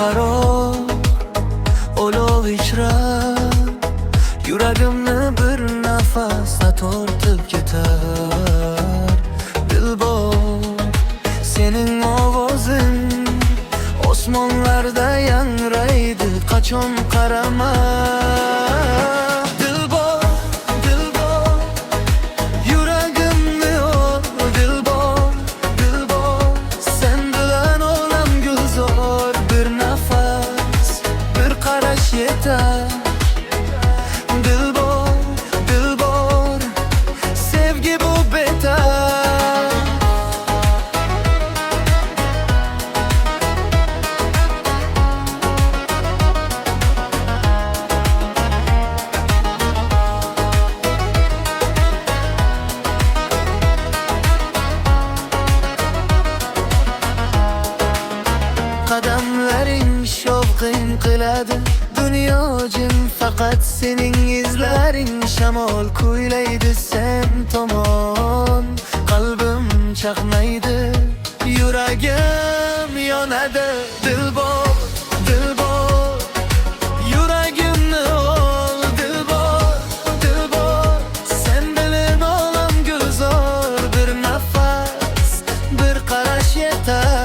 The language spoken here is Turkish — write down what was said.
qaro olov ichra yuragimni bir nafasda tortib ketar. Dilbor, sening ovozing osmonlarda yangraydi, qachon qarama. Dilbor, dilbor, yuragimni ol. Dilbor, dilbor, sen bilan olam gulzor. Bir nafas, bir qarash yetar. Dilbor, dilbor, sevgi bu betar. Qadamlaring shovqin qiladi, dunyo jim, faqat sening izlaring. Shamol kuylaydi sen tomon, qalbim chaqnaydi, yuragim yonadi. Dilbor, dilbor, yuragimni ol. Dilbor, dilbor, sen bilan olam gulzor. Bir nafas, bir qarash yetar.